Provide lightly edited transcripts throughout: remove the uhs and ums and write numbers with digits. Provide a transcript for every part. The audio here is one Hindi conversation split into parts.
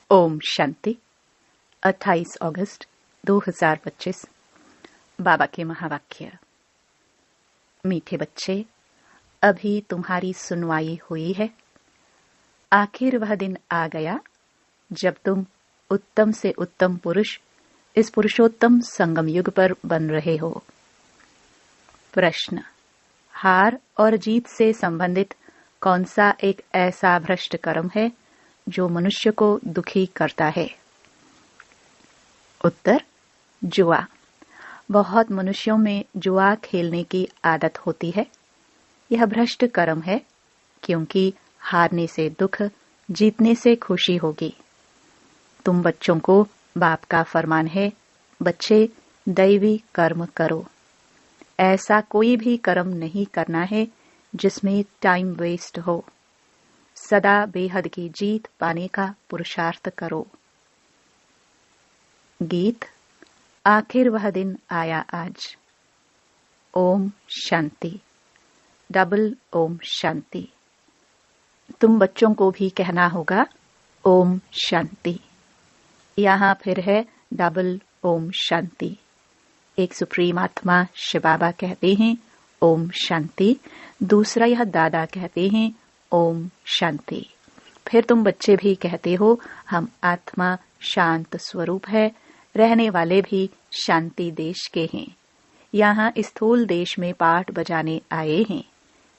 ओम शांति। 28 अगस्त 2025। बाबा के महावाक्य। मीठे बच्चे, अभी तुम्हारी सुनवाई हुई है। आखिर वह दिन आ गया जब तुम उत्तम से उत्तम पुरुष इस पुरुषोत्तम संगम युग पर बन रहे हो। प्रश्न: हार और जीत से संबंधित कौन सा एक ऐसा भ्रष्ट कर्म है जो मनुष्य को दुखी करता है? उत्तर: जुआ। बहुत मनुष्यों में जुआ खेलने की आदत होती है। यह भ्रष्ट कर्म है, क्योंकि हारने से दुख, जीतने से खुशी होगी। तुम बच्चों को बाप का फरमान है, बच्चे दैवी कर्म करो। ऐसा कोई भी कर्म नहीं करना है जिसमें टाइम वेस्ट हो। सदा बेहद की जीत पाने का पुरुषार्थ करो। गीत। आखिर वह दिन आया आज। ओम शांति। डबल ओम शांति। तुम बच्चों को भी कहना होगा ओम शांति। यहाँ फिर है डबल ओम शांति। एक सुप्रीम आत्मा शिव बाबा कहते हैं ओम शांति, दूसरा यह दादा कहते हैं ओम शांति। फिर तुम बच्चे भी कहते हो हम आत्मा शांत स्वरूप है, रहने वाले भी शांति देश के हैं। यहाँ स्थूल देश में पाठ बजाने आए हैं।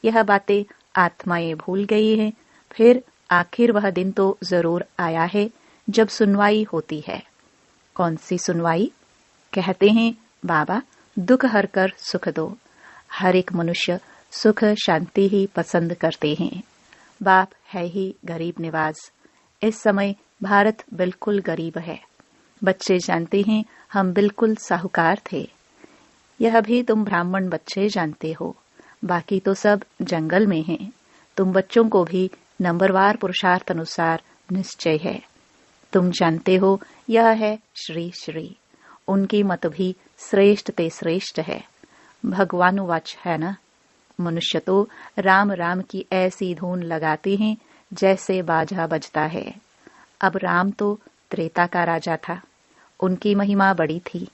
यह बातें आत्माएं भूल गई हैं। फिर आखिर वह दिन तो जरूर आया है जब सुनवाई होती है। कौन सी सुनवाई? कहते हैं बाबा दुख हर कर सुख दो। हर एक मनुष्य सुख शांति ही पसंद करते हैं। बाप है ही गरीब निवाज। इस समय भारत बिल्कुल गरीब है। बच्चे जानते हैं हम बिल्कुल साहूकार थे। यह भी तुम ब्राह्मण बच्चे जानते हो। बाकी तो सब जंगल में हैं। तुम बच्चों को भी नंबरवार पुरुषार्थ अनुसार निश्चय है। तुम जानते हो यह है श्री श्री। उनकी मत भी श्रेष्ठ ते श्रेष्ठ है। भगवानुवाच है ना। मनुष्य तो राम राम की ऐसी धुन लगाते हैं जैसे बाजा बजता है। अब राम तो त्रेता का राजा था। उनकी महिमा बड़ी थी।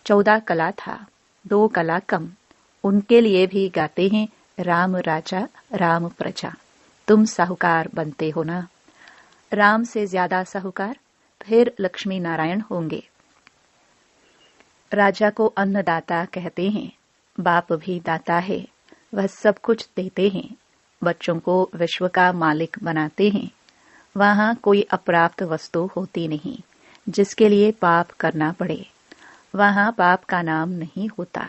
14 कला था, 2 कला कम। उनके लिए भी गाते हैं राम राजा राम प्रजा। तुम साहूकार बनते हो ना। राम से ज्यादा साहूकार फिर लक्ष्मी नारायण होंगे। राजा को अन्नदाता कहते हैं। बाप भी दाता है। वह सब कुछ देते हैं। बच्चों को विश्व का मालिक बनाते हैं। वहां कोई अप्राप्त वस्तु होती नहीं जिसके लिए पाप करना पड़े। वहां पाप का नाम नहीं होता।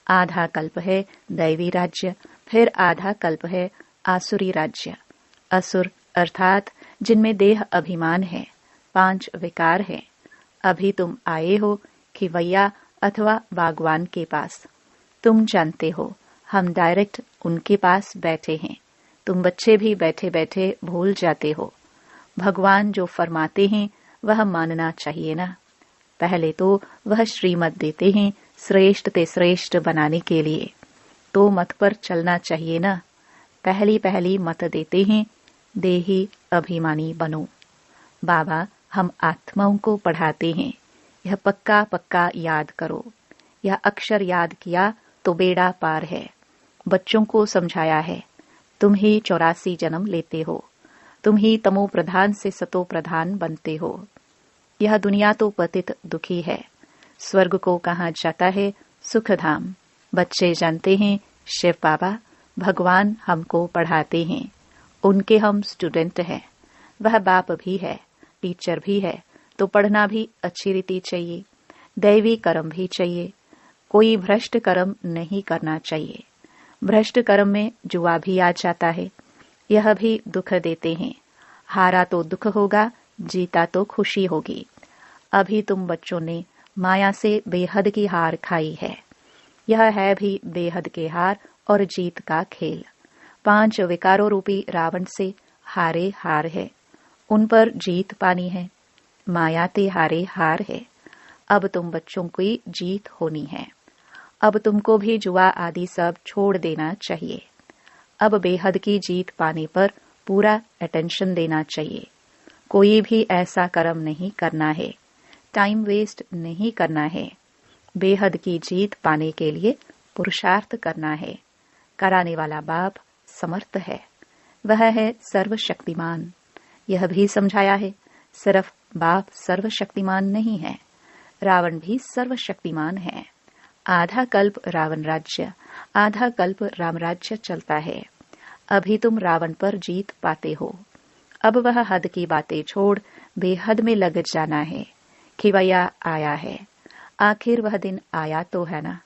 आधा कल्प है दैवी राज्य, फिर आधा कल्प है आसुरी राज्य। असुर अर्थात जिनमें देह अभिमान है, 5 विकार है। अभी तुम आए हो खिवैया अथवा बागवान के पास। तुम जानते हो हम डायरेक्ट उनके पास बैठे हैं। तुम बच्चे भी बैठे बैठे भूल जाते हो। भगवान जो फरमाते हैं वह मानना चाहिए ना। पहले तो वह श्रीमत देते हैं श्रेष्ठ ते श्रेष्ठ बनाने के लिए, तो मत पर चलना चाहिए ना। पहली पहली मत देते हैं देही अभिमानी बनो। बाबा हम आत्माओं को पढ़ाते हैं, यह पक्का पक्का याद करो। यह अक्षर याद किया तो बेड़ा पार है। बच्चों को समझाया है तुम ही 84 जन्म लेते हो। तुम ही तमो प्रधान से सतो प्रधान बनते हो। यह दुनिया तो पतित दुखी है। स्वर्ग को कहा जाता है सुखधाम। बच्चे जानते हैं शिव बाबा भगवान हमको पढ़ाते हैं। उनके हम स्टूडेंट हैं। वह बाप भी है, टीचर भी है, तो पढ़ना भी अच्छी रीति चाहिए। दैवी कर्म भी चाहिए। कोई भ्रष्ट कर्म नहीं करना चाहिए। भ्रष्ट कर्म में जुआ भी आ जाता है। यह भी दुख देते हैं। हारा तो दुख होगा, जीता तो खुशी होगी। अभी तुम बच्चों ने माया से बेहद की हार खाई है। यह है भी बेहद के हार और जीत का खेल। 5 विकारों रूपी रावण से हारे हार है। उन पर जीत पानी है। माया ते हारे हार है। अब तुम बच्चों की जीत होनी है। अब तुमको भी जुआ आदि सब छोड़ देना चाहिए। अब बेहद की जीत पाने पर पूरा अटेंशन देना चाहिए। कोई भी ऐसा कर्म नहीं करना है, टाइम वेस्ट नहीं करना है। बेहद की जीत पाने के लिए पुरुषार्थ करना है। कराने वाला बाप समर्थ है, वह है सर्वशक्तिमान। यह भी समझाया है, सिर्फ बाप सर्वशक्तिमान नहीं है, रावण भी सर्वशक्तिमान है। आधा कल्प रावण राज्य, आधा कल्प राम राज्य चलता है। अभी तुम रावण पर जीत पाते हो, अब वह हद की बातें छोड़ बेहद में लग जाना है। खिवैया आया है, आखिर वह दिन आया तो है ना।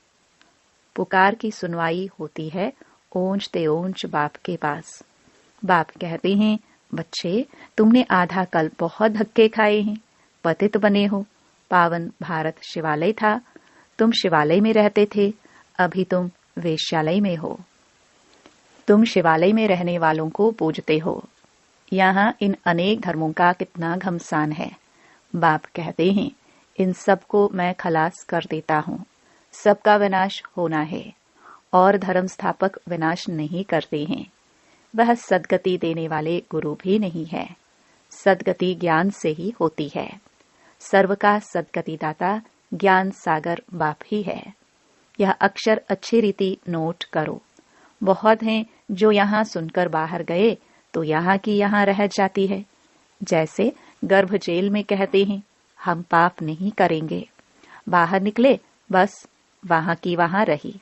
पुकार की सुनवाई होती है ओंच ते ओंच बाप के पास। बाप कहते हैं, बच्चे तुमने आधा कल्प बहुत धक्के खाए हैं, पतित बने हो। पावन भारत शिवालय था, तुम शिवालय में रहते थे, अभी तुम वेश्यालय में हो। तुम शिवालय में रहने वालों को पूजते हो। यहाँ इन अनेक धर्मों का कितना घमसान है। बाप कहते हैं, इन सब को मैं खलास कर देता हूँ। सबका विनाश होना है, और धर्म स्थापक विनाश नहीं करते हैं। वह सद्गति देने वाले गुरु भी नहीं है। सद्गति ज्ञान से ही होती है। सर्व का सद्गति दाता ज्ञान सागर बाप ही है। यह अक्षर अच्छी रीति नोट करो। बहुत हैं जो यहाँ सुनकर बाहर गए तो यहाँ की यहाँ रह जाती है। जैसे गर्भ जेल में कहते हैं, हम पाप नहीं करेंगे। बाहर निकले, बस वहां की वहां रही।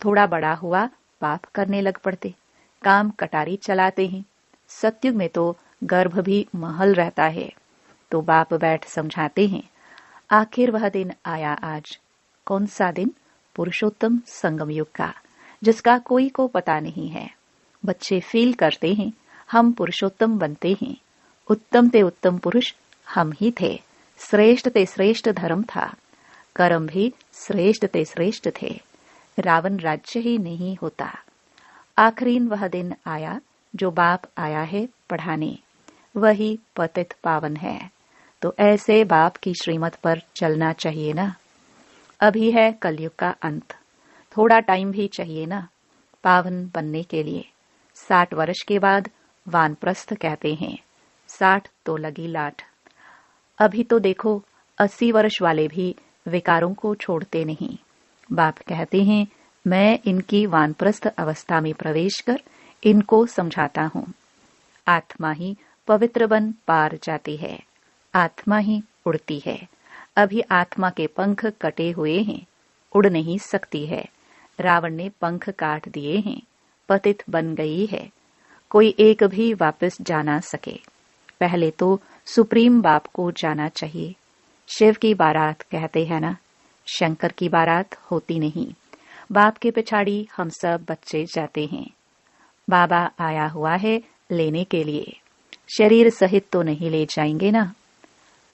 थोड़ा बड़ा हुआ, पाप करने लग पड़ते, काम कटारी चलाते हैं। सत्युग में तो गर्भ भी महल रहता है। तो बाप बैठ समझाते हैं, आखिर वह दिन आया आज। कौन सा दिन? पुरुषोत्तम संगम युग का, जिसका कोई को पता नहीं है। बच्चे फील करते हैं, हम पुरुषोत्तम बनते हैं। उत्तम ते उत्तम पुरुष हम ही थे। श्रेष्ठ ते श्रेष्ठ धर्म था। कर्म भी श्रेष्ठ ते श्रेष्ठ थे। रावण राज्य ही नहीं होता। आखिरीन वह दिन आया जो बाप आया है पढ़ाने, वही पतित पावन है। तो ऐसे बाप की श्रीमत पर चलना चाहिए ना। अभी है कलयुग का अंत, थोड़ा टाइम भी चाहिए ना पावन बनने के लिए। 60 वर्ष के बाद वानप्रस्थ कहते हैं। 60 तो लगी लाठ। अभी तो देखो 80 वर्ष वाले भी विकारों को छोड़ते नहीं। बाप कहते हैं, मैं इनकी वानप्रस्थ अवस्था में प्रवेश कर इनको समझाता हूँ। आत्मा ही पवित्र बन पार जाती है, आत्मा ही उड़ती है। अभी आत्मा के पंख कटे हुए हैं, उड़ नहीं सकती है। रावण ने पंख काट दिए हैं, पतित बन गई है। कोई एक भी वापस जा ना सके। पहले तो सुप्रीम बाप को जाना चाहिए। शिव की बारात कहते हैं ना, शंकर की बारात होती नहीं। बाप के पिछाड़ी हम सब बच्चे जाते हैं। बाबा आया हुआ है लेने के लिए। शरीर सहित तो नहीं ले जाएंगे ना।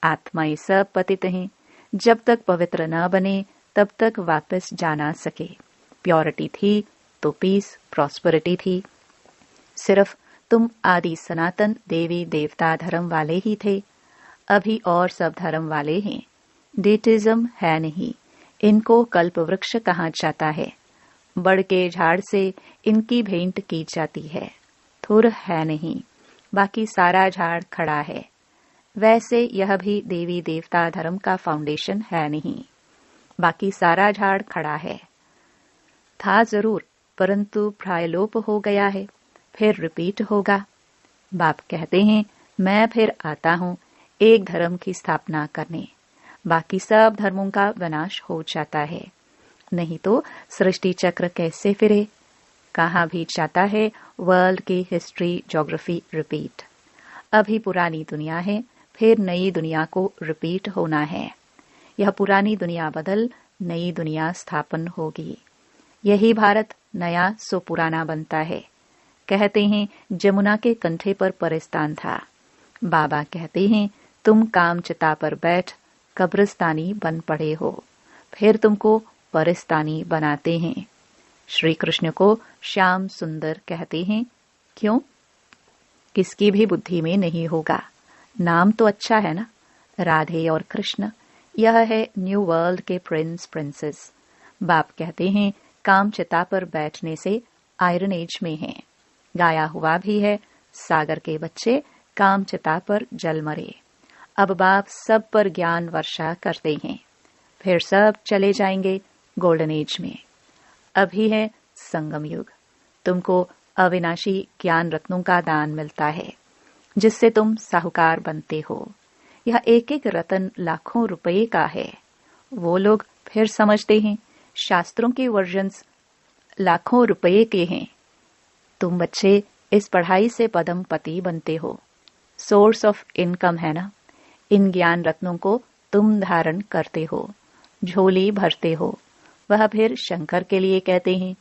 आत्माएं सब पतित हैं। जब तक पवित्र न बने तब तक वापस जा ना सके। प्योरिटी थी तो पीस प्रॉस्पेरिटी थी। सिर्फ तुम आदि सनातन देवी देवता धर्म वाले ही थे। अभी और सब धर्म वाले हैं। डेटिज्म है नहीं। इनको कल्प वृक्ष कहा जाता है। बड़ के झाड़ से इनकी भेंट की जाती है। थुर है नहीं, बाकी सारा झाड़ खड़ा है। वैसे यह भी देवी देवता धर्म का फाउंडेशन है नहीं, बाकी सारा झाड़ खड़ा है। था जरूर, परंतु प्रायलोप हो गया है, फिर रिपीट होगा। बाप कहते हैं, मैं फिर आता हूँ एक धर्म की स्थापना करने। बाकी सब धर्मों का विनाश हो जाता है। नहीं तो सृष्टि चक्र कैसे फिरे? कहाँ भी जाता है वर्ल्ड की हिस्ट्री ज्योग्राफी रिपीट। अभी पुरानी दुनिया है, फिर नई दुनिया को रिपीट होना है। यह पुरानी दुनिया बदल नई दुनिया स्थापन होगी। यही भारत नया सो पुराना बनता है। कहते हैं जमुना के कंठे पर परिस्तान था। बाबा कहते हैं तुम कामचिता पर बैठ कब्रिस्तानी बन पड़े हो, फिर तुमको परिस्तानी बनाते हैं। श्री कृष्ण को श्याम सुंदर कहते हैं। क्यों? किसकी भी बुद्धि में नहीं होगा। नाम तो अच्छा है ना, राधे और कृष्ण। यह है न्यू वर्ल्ड के प्रिंस प्रिंसेस। बाप कहते हैं कामचिता पर बैठने से आयरन एज में हैं। गाया हुआ भी है, सागर के बच्चे काम चिता पर जल मरे। अब बाप सब पर ज्ञान वर्षा करते हैं, फिर सब चले जाएंगे गोल्डन एज में। अभी है संगम युग। तुमको अविनाशी ज्ञान रत्नों का दान मिलता है, जिससे तुम साहूकार बनते हो। यह एक एक रत्न लाखों रुपए का है। वो लोग फिर समझते हैं शास्त्रों के वर्जन्स लाखों रुपए के हैं। तुम बच्चे इस पढ़ाई से पदम पति बनते हो, सोर्स ऑफ इनकम है ना। इन ज्ञान रत्नों को तुम धारण करते हो, झोली भरते हो। वह फिर शंकर के लिए कहते हैं,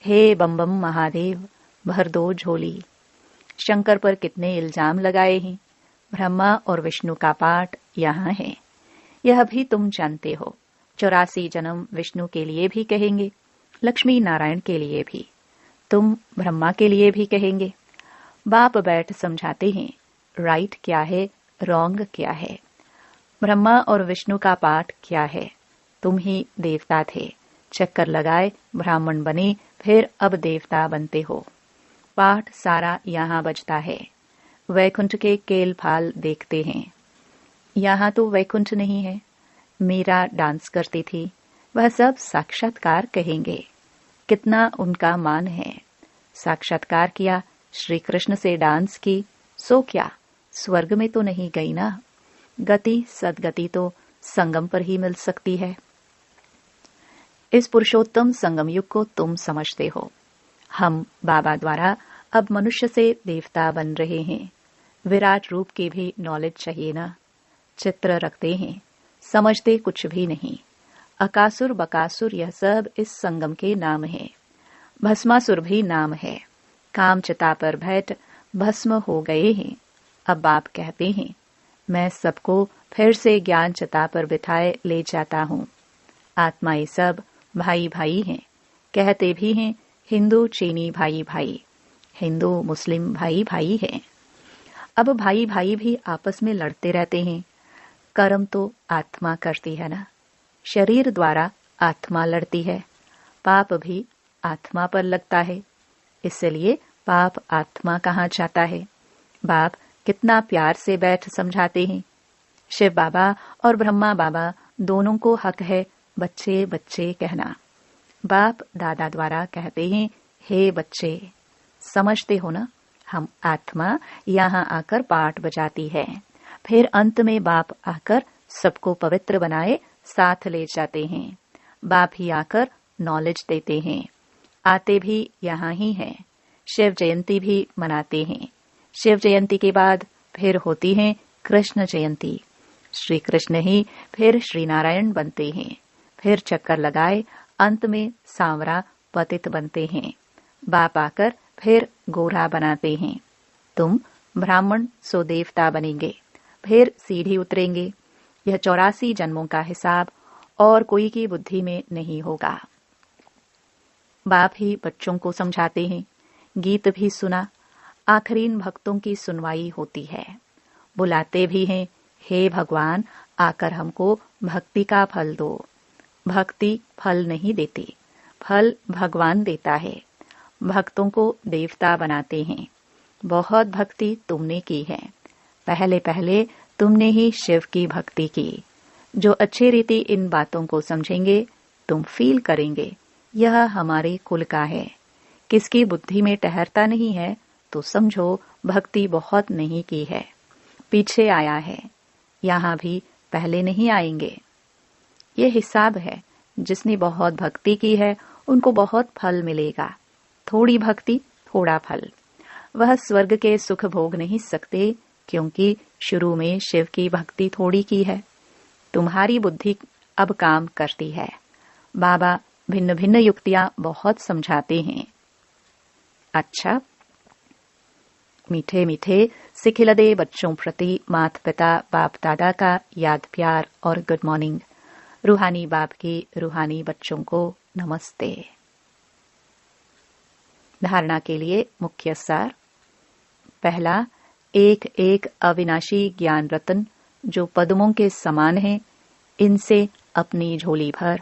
हे बम बम महादेव भर दो झोली। शंकर पर कितने इल्जाम लगाए हैं। ब्रह्मा और विष्णु का पाठ यहाँ है। यह भी तुम जानते हो। 84 जन्म विष्णु के लिए भी कहेंगे, लक्ष्मी नारायण के लिए भी, तुम ब्रह्मा के लिए भी कहेंगे। बाप बैठ समझाते हैं राइट क्या है, रॉन्ग क्या है। ब्रह्मा और विष्णु का पाठ क्या है। तुम ही देवता थे, चक्कर लगाए ब्राह्मण बने, फिर अब देवता बनते हो। पाठ सारा यहाँ बजता है। वैकुंठ के केल फाल देखते हैं। यहाँ तो वैकुंठ नहीं है। मीरा डांस करती थी, वह सब साक्षात्कार कहेंगे। कितना उनका मान है। साक्षात्कार किया, श्री कृष्ण से डांस की, सो क्या स्वर्ग में तो नहीं गई ना। गति सदगति तो संगम पर ही मिल सकती है। इस पुरुषोत्तम संगम युग को तुम समझते हो। हम बाबा द्वारा अब मनुष्य से देवता बन रहे हैं। विराट रूप की भी नॉलेज चाहिए ना। चित्र रखते हैं, समझते कुछ भी नहीं। अकासुर बकासुर यह सब इस संगम के नाम है। भस्मासुर भी नाम है। काम चिता पर बैठ भस्म हो गए हैं। अब बाप कहते हैं, मैं सबको फिर से ज्ञान चिता पर बिठाए ले जाता हूँ। आत्माएं सब भाई भाई हैं। कहते भी हैं हिंदू चीनी भाई भाई, हिंदू मुस्लिम भाई भाई हैं। अब भाई भाई भी आपस में लड़ते रहते हैं। कर्म तो आत्मा करती है ना। शरीर द्वारा आत्मा लड़ती है। पाप भी आत्मा पर लगता है। इसलिए पाप आत्मा कहाँ जाता है। बाप कितना प्यार से बैठ समझाते हैं। शिव बाबा और ब्रह्मा बाबा दोनों को हक है बच्चे बच्चे कहना। बाप दादा द्वारा कहते हैं, हे बच्चे, समझते हो ना। हम आत्मा यहाँ आकर पाठ बजाती है, फिर अंत में बाप आकर सबको पवित्र बनाए साथ ले जाते हैं। बाप ही आकर नॉलेज देते हैं। आते भी यहाँ ही हैं। शिव जयंती भी मनाते हैं। शिव जयंती के बाद फिर होती है कृष्ण जयंती। श्री कृष्ण ही फिर श्री नारायण बनते हैं। फिर चक्कर लगाए अंत में सांवरा पतित बनते हैं। बाप आकर फिर गोरा बनाते हैं। तुम ब्राह्मण सो देवता बनेंगे, फिर सीढ़ी उतरेंगे। यह 84 जन्मों का हिसाब और कोई की बुद्धि में नहीं होगा। बाप ही बच्चों को समझाते हैं। गीत भी सुना। आखरीन भक्तों की सुनवाई होती है। बुलाते भी हैं, हे भगवान आकर हमको भक्ति का फल दो। भक्ति फल नहीं देती, फल भगवान देता है। भक्तों को देवता बनाते हैं। बहुत भक्ति तुमने की है। पहले पहले तुमने ही शिव की भक्ति की। जो अच्छी रीति इन बातों को समझेंगे, तुम फील करेंगे यह हमारे कुल का है। किसकी बुद्धि में ठहरता नहीं है तो समझो भक्ति बहुत नहीं की है, पीछे आया है। यहाँ भी पहले नहीं आएंगे। ये हिसाब है। जिसने बहुत भक्ति की है उनको बहुत फल मिलेगा। थोड़ी भक्ति थोड़ा फल। वह स्वर्ग के सुख भोग नहीं सकते, क्योंकि शुरू में शिव की भक्ति थोड़ी की है। तुम्हारी बुद्धि अब काम करती है। बाबा भिन्न भिन्न युक्तियां बहुत समझाते हैं। अच्छा, मीठे मीठे सिखिलदे बच्चों प्रति माता पिता बाप दादा का याद प्यार और गुड मॉर्निंग। रूहानी बाप की रूहानी बच्चों को नमस्ते। धारणा के लिए मुख्य सार। पहला, एक एक अविनाशी ज्ञान रत्न जो पद्मों के समान है, इनसे अपनी झोली भर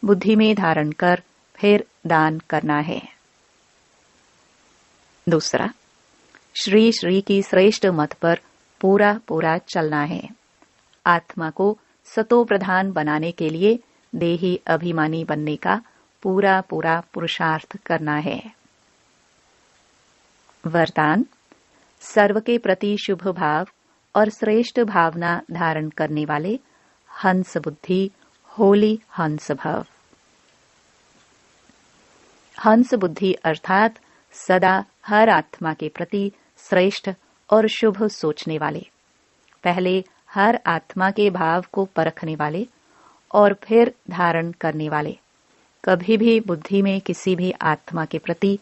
बुद्धि में धारण कर फिर दान करना है। दूसरा, श्री श्री की श्रेष्ठ मत पर पूरा पूरा चलना है। आत्मा को सतो प्रधान बनाने के लिए देही अभिमानी बनने का पूरा पूरा पुरुषार्थ करना है। वरदान: सर्व के प्रति शुभ भाव और श्रेष्ठ भावना धारण करने वाले हंस बुद्धि होली हंस भव। हंस बुद्धि अर्थात सदा हर आत्मा के प्रति श्रेष्ठ और शुभ सोचने वाले, पहले हर आत्मा के भाव को परखने वाले और फिर धारण करने वाले। कभी भी बुद्धि में किसी भी आत्मा के प्रति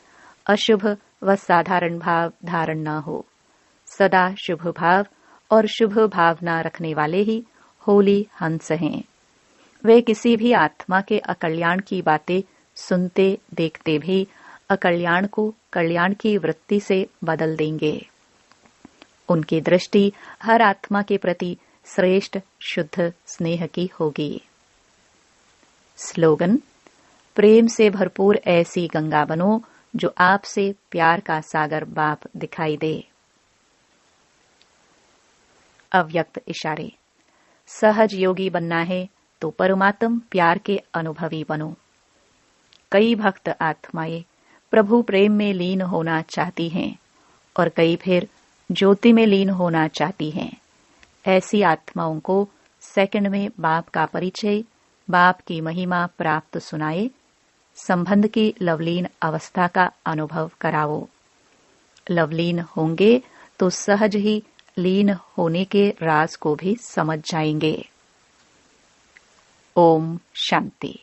अशुभ व साधारण भाव धारण न हो। सदा शुभ भाव और शुभ भावना रखने वाले ही होली हंस हैं। वे किसी भी आत्मा के अकल्याण की बातें सुनते देखते भी अकल्याण को कल्याण की वृत्ति से बदल देंगे। उनकी दृष्टि हर आत्मा के प्रति श्रेष्ठ शुद्ध स्नेह की होगी। स्लोगन: प्रेम से भरपूर ऐसी गंगा बनो जो आपसे प्यार का सागर बाप दिखाई दे। अव्यक्त इशारे: सहज योगी बनना है तो परमात्म प्यार के अनुभवी बनो। कई भक्त आत्माएं प्रभु प्रेम में लीन होना चाहती हैं और कई फिर ज्योति में लीन होना चाहती हैं। ऐसी आत्माओं को सेकंड में बाप का परिचय, बाप की महिमा प्राप्त सुनाए, संबंध की लवलीन अवस्था का अनुभव कराओ। लवलीन होंगे तो सहज ही लीन होने के राज को भी समझ जाएंगे। ओम शांति।